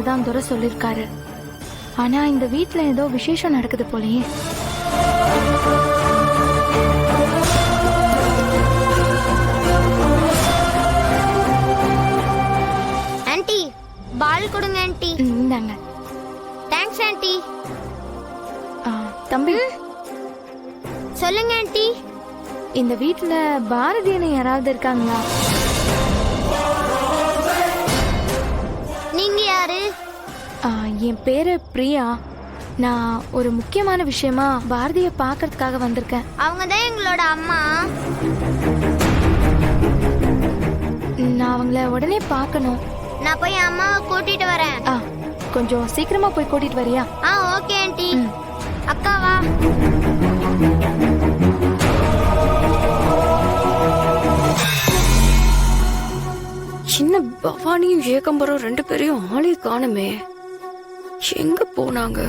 தான் துரை சொல்லிருக்காரு. ஆனா இந்த வீட்ல ஏதோ விசேஷம் நடக்குது போலயே. ஆன்ட்டி பால் கொடுங்க ஆன்ட்டி. இந்தாங்க. Thanks aunty. தம்பி சொல்லுங்க ஆன்ட்டி. இந்த வீட்ல பாரதியனை யாராவது இருக்காங்களா? நீங்க யாரு? என் பேரு பிரியா. நான் ஒரு முக்கியமான விஷயமா பாரதிய பார்க்கறதுக்காக வந்திருக்கேன். அவங்க தான் எங்களோட அம்மா. நான் அவங்கள உடனே பார்க்கணும். நான் போய் அம்மாவை கூட்டிட்டு வரேன். கொஞ்சம் சீக்கிரமா போய் கூட்டிட்டு வரியா? Okay aunty. அக்காவா? சின்ன பவானியும் ஏகம்பரம் 2 பேரையும் ஆளே காணுமே. எங்க போனாங்க?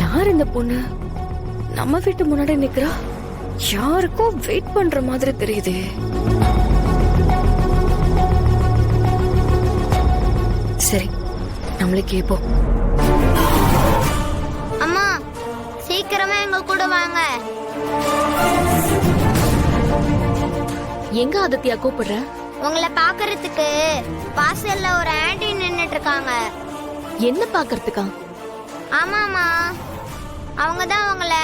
யார் இந்த பொண்ணு? நம்ம வீட்டு முன்னாடி நிக்கிறா. யாருக்கும் வெயிட் பண்ற மாதிரி தெரியுதே. சரி, நம்மளே கேப்போம். அம்மா சீக்கிரமா எங்க கூட வாங்க. எங்க ஆதித்யா கூப்பிடுற? உங்களை பாக்குறதுக்கு வாசல்ல ஒரு ஆன்ட்டி நின்னுட்டு இருக்காங்க. என்ன பாக்குறதுக்கா? ஆமாமா, அவங்க தான் உங்களை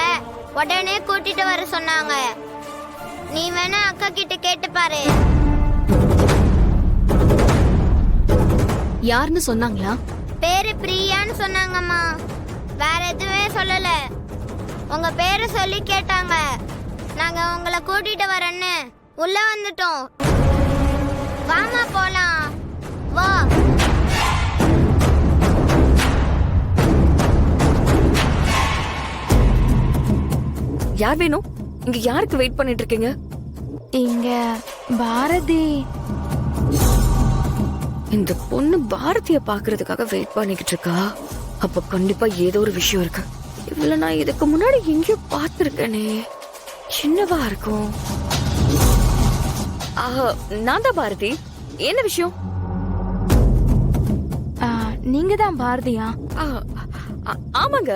உடனே கூட்டிட்டு வர சொன்னாங்க. நீ வேணா அக்கா கிட்ட கேட்டு பாரு. யாருன்னு சொன்னாங்களா? பேரு பிரியான்னு சொன்னாங்கம்மா. வேற எதுவுமே சொல்லல. உங்க பேரை சொல்லி கேட்டாங்க. நாங்க உங்களை கூட்டிட்டு வரேன்னு உள்ள வந்துட்டோம். வாமா போலாம். வா. யார் வேணும்? இங்க யாருக்கு வெயிட் பண்ணிட்டு இருக்கீங்க? இங்க பாரதி. இந்த பொண்ணு பாரதிய பாக்குறதுக்காக வெயிட் பண்ணிக்கிட்டு இருக்கா. அப்ப கண்டிப்பா ஏதோ ஒரு விஷயம் இருக்கு. இவ்வளவு நான் இதுக்கு முன்னாடி எங்கேயோ பார்த்திருக்கேனே. சின்னவா இருக்கும். நான் தான் பாரதி. என்ன விஷயம்? நீங்க தான் பாரதியா? ஆமாங்க.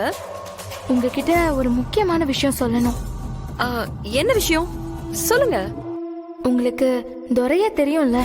உங்ககிட்ட ஒரு முக்கியமான விஷயம் சொல்லணும். என்ன விஷயம் சொல்லுங்க. உங்களுக்கு துரைய தெரியும்ல?